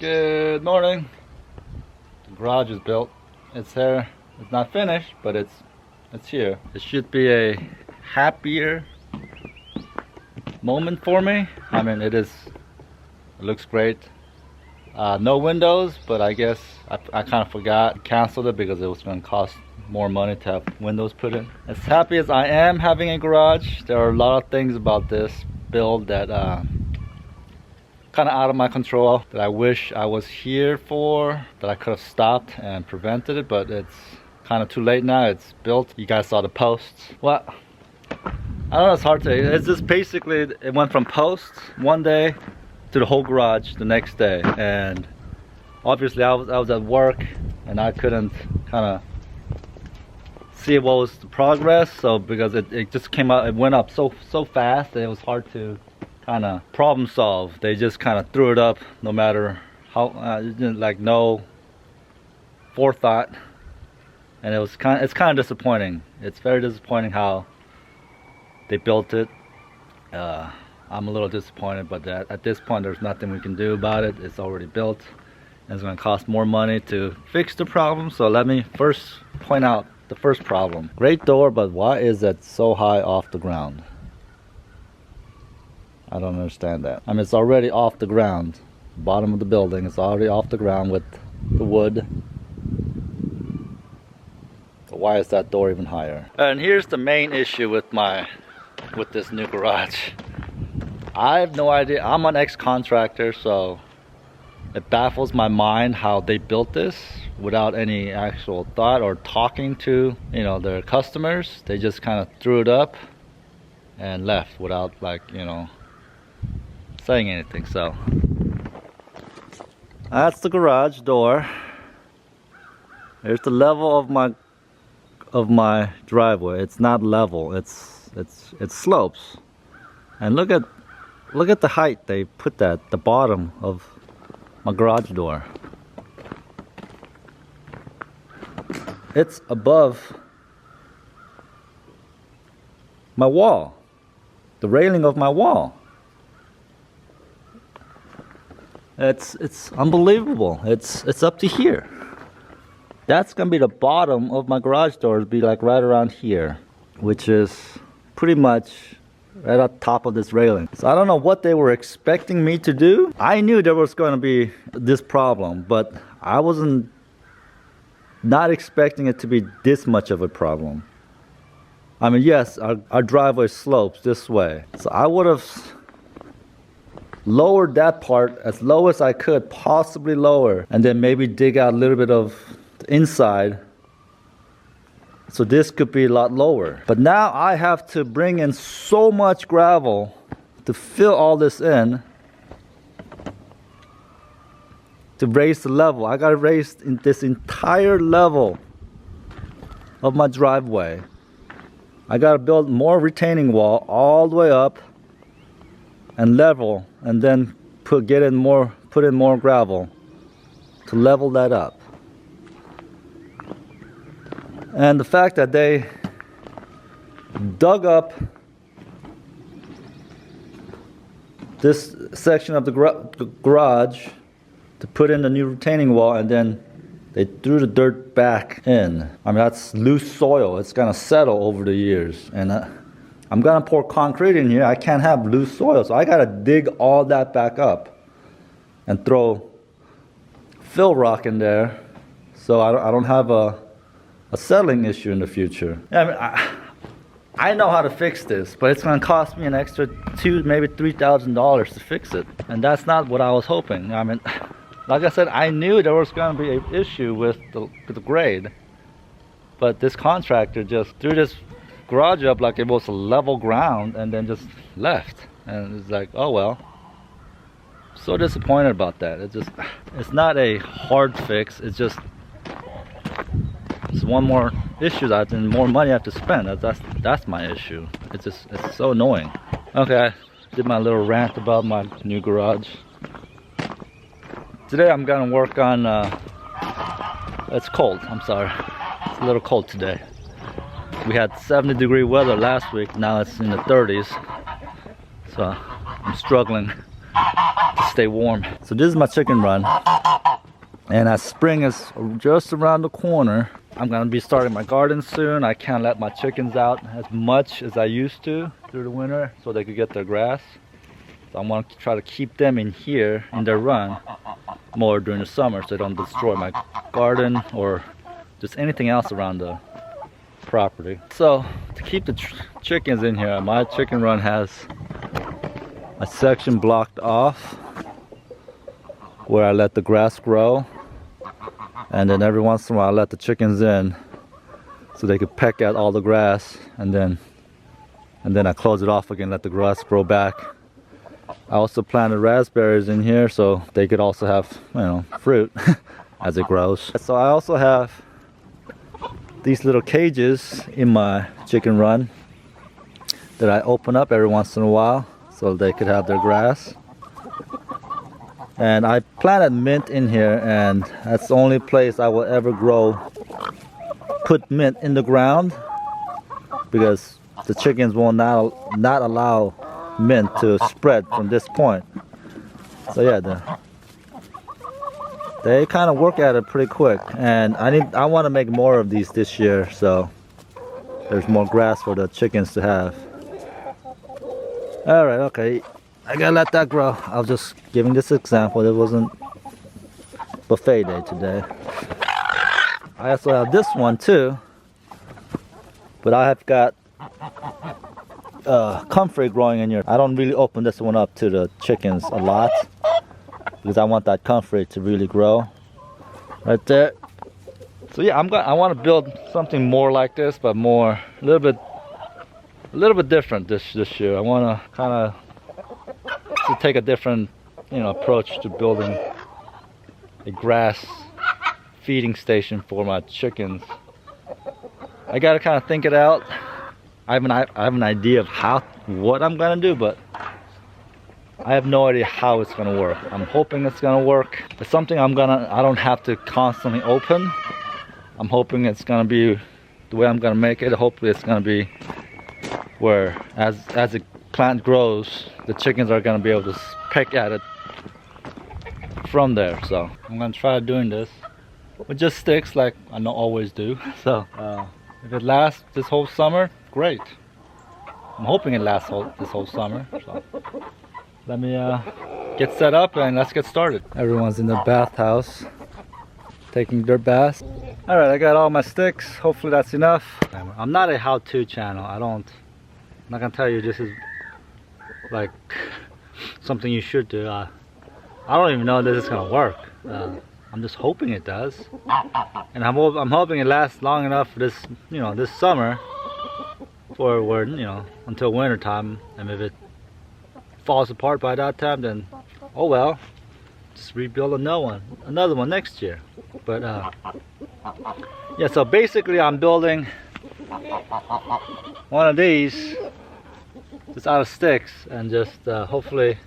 Good morning. The garage is built. It's here. It's not finished, but it's here. It should be a happier moment for me. I mean, it looks great. No windows, but I guess I kind of forgot, canceled it because it was going to cost more money to have windows put in. As happy as I am having a garage, there are a lot of things about this build that kind of out of my control, that I wish I was here for, that I could have stopped and prevented it, but it's kind of too late now. It's built. You guys saw the posts. Well, I don't know, it's hard to say. It's just basically, it went from posts one day to the whole garage the next day, and obviously I was at work and I couldn't kind of see what was the progress, so because it just came out, it went up so fast that it was hard to kind of problem solve. They just kind of threw it up no matter how, like no forethought, and it's kind of disappointing. It's very disappointing how they built it. I'm a little disappointed, but at this point there's nothing we can do about it. It's already built and it's going to cost more money to fix the problem. So let me first point out the first problem. Great door, but why is it so high off the ground? I don't understand that. I mean, it's already off the ground. Bottom of the building is already off the ground with the wood. So why is that door even higher? And here's the main issue with this new garage. I have no idea. I'm an ex-contractor, so it baffles my mind how they built this without any actual thought or talking to, their customers. They just kind of threw it up and left without, saying anything. So that's the garage door. There's the level of my driveway. It's not level. It slopes. And look at the height they put at the bottom of my garage door. It's above my wall, the railing of my wall. It's unbelievable. It's up to here. That's gonna be the bottom of my garage door. It'll be like right around here, which is pretty much right at the top of this railing. So I don't know what they were expecting me to do. I knew there was going to be this problem, but I wasn't not expecting it to be this much of a problem. I mean, yes, our driveway slopes this way, so I would have lowered that part as low as I could possibly lower, and then maybe dig out a little bit of the inside, so this could be a lot lower. But now I have to bring in so much gravel to fill all this in to raise the level. I gotta raise this entire level of my driveway. I gotta build more retaining wall all the way up and level, and then put in more gravel to level that up. And the fact that they dug up this section of the garage to put in the new retaining wall, and then they threw the dirt back in. I mean, that's loose soil. It's gonna settle over the years, and I'm gonna pour concrete in here. I can't have loose soil, so I gotta dig all that back up and throw fill rock in there, so I don't have a settling issue in the future. I mean, I know how to fix this, but it's going to cost me an extra $2,000, maybe $3,000 to fix it, and that's not what I was hoping. I mean, like I said, I knew there was going to be an issue with the grade, but this contractor just threw this garage up like it was a level ground and then just left, and it's like, oh well. So disappointed about that. It's not a hard fix. It's one more issue and more money I have to spend. That's my issue. It's so annoying. Okay, I did my little rant about my new garage. Today I'm gonna work on it's cold, I'm sorry. It's a little cold today. We had 70-degree weather last week, now it's in the 30s. So I'm struggling to stay warm. So this is my chicken run. And as spring is just around the corner, I'm gonna be starting my garden soon. I can't let my chickens out as much as I used to through the winter so they could get their grass. So I want to try to keep them in here in their run more during the summer so they don't destroy my garden or just anything else around the property. So to keep the chickens in here, my chicken run has a section blocked off where I let the grass grow, and then every once in a while I let the chickens in so they could peck at all the grass, and then I close it off again, let the grass grow back. I also planted raspberries in here so they could also have, you know, fruit as it grows. So I also have these little cages in my chicken run that I open up every once in a while so they could have their grass. And I planted mint in here, and that's the only place I will ever put mint in the ground, because the chickens will not allow mint to spread from this point. So yeah, they kind of work at it pretty quick, and I want to make more of these this year, so there's more grass for the chickens to have. All right, okay, I gotta let that grow. I was just giving this example. It wasn't buffet day today. I also have this one too, but I have got comfrey growing in here. I don't really open this one up to the chickens a lot because I want that comfrey to really grow right there. So yeah, I want to build something more like this, but a little bit different this year. I want to kind of take a different, you know, approach to building a grass feeding station for my chickens. I got to kind of think it out. I have an idea of what I'm gonna do, but I have no idea how it's gonna work. I'm hoping it's gonna work. It's something I don't have to constantly open. I'm hoping it's gonna be the way I'm gonna make it. Hopefully it's gonna be where as the plant grows, the chickens are gonna be able to peck at it from there. So I'm gonna try doing this with just sticks like I always do. So if it lasts this whole summer, great. I'm hoping it lasts this whole summer. So let me get set up and let's get started. Everyone's in the bathhouse taking their bath. All right, I got all my sticks. Hopefully that's enough. I'm not a how-to channel. I'm not gonna tell you this is like something you should do. I don't even know if this is gonna work. I'm just hoping it does, and I'm hoping it lasts long enough for this, you know, this summer, for you know, until winter time. And if it falls apart by that time, then oh well, just rebuild another one next year. But yeah, so basically I'm building one of these just out of sticks, and just hopefully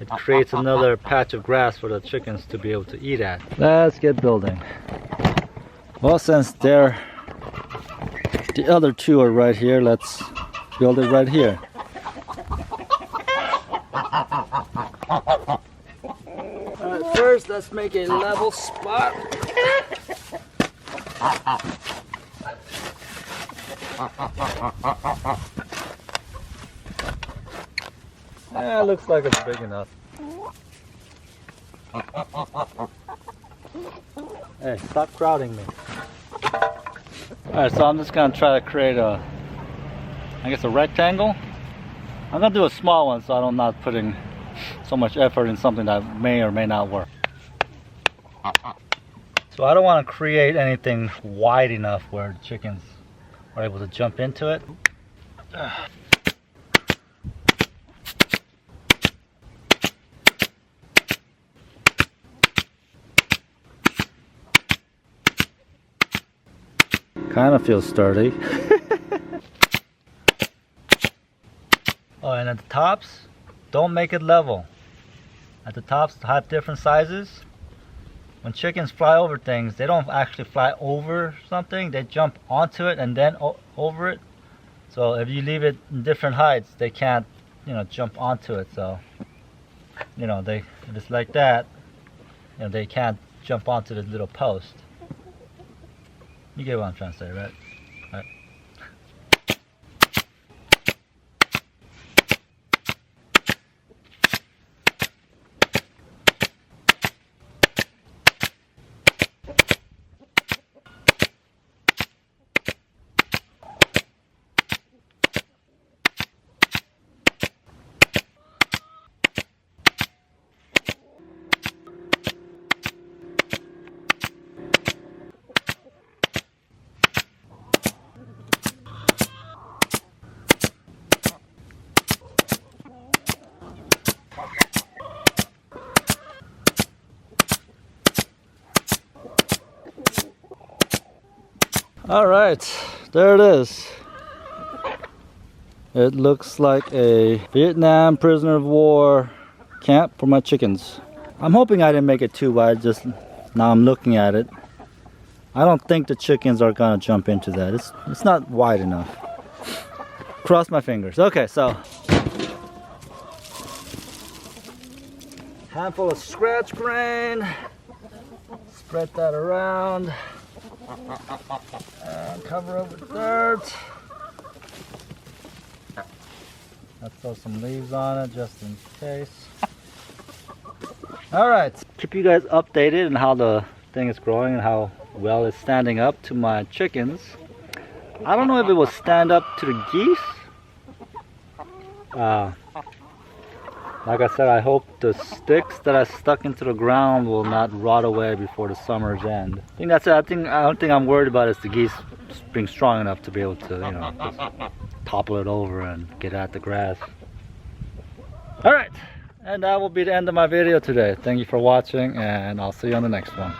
it creates another patch of grass for the chickens to be able to eat at. Let's get building. Well, since the other two are right here, let's build it right here. Alright, first let's make a level spot. Yeah, looks like it's big enough. Hey, stop crowding me. Alright, so I'm just gonna try to create a rectangle. I'm gonna do a small one so I'm not putting so much effort in something that may or may not work. So I don't want to create anything wide enough where the chickens are able to jump into it. Kind of feels sturdy. Oh, and at the tops, don't make it level. At the tops, have different sizes. When chickens fly over things, they don't actually fly over something, they jump onto it and then over it. So if you leave it in different heights, they can't, you know, jump onto it. So you know, if it's like that, you know, they can't jump onto the little post. You get what I'm trying to say, right? Right. All right, there it is. It looks like a Vietnam prisoner of war camp for my chickens. I'm hoping I didn't make it too wide, just now I'm looking at it. I don't think the chickens are gonna jump into that. It's not wide enough. Cross my fingers. Okay, so handful of scratch grain. Spread that around. And cover it with dirt. Let's throw some leaves on it just in case. Alright, keep you guys updated on how the thing is growing and how well it's standing up to my chickens. I don't know if it will stand up to the geese. Like I said, I hope the sticks that I stuck into the ground will not rot away before the summer's end. I think that's it. I don't think I'm worried about is the geese being strong enough to be able to, you know, just topple it over and get at the grass. Alright, and that will be the end of my video today. Thank you for watching, and I'll see you on the next one.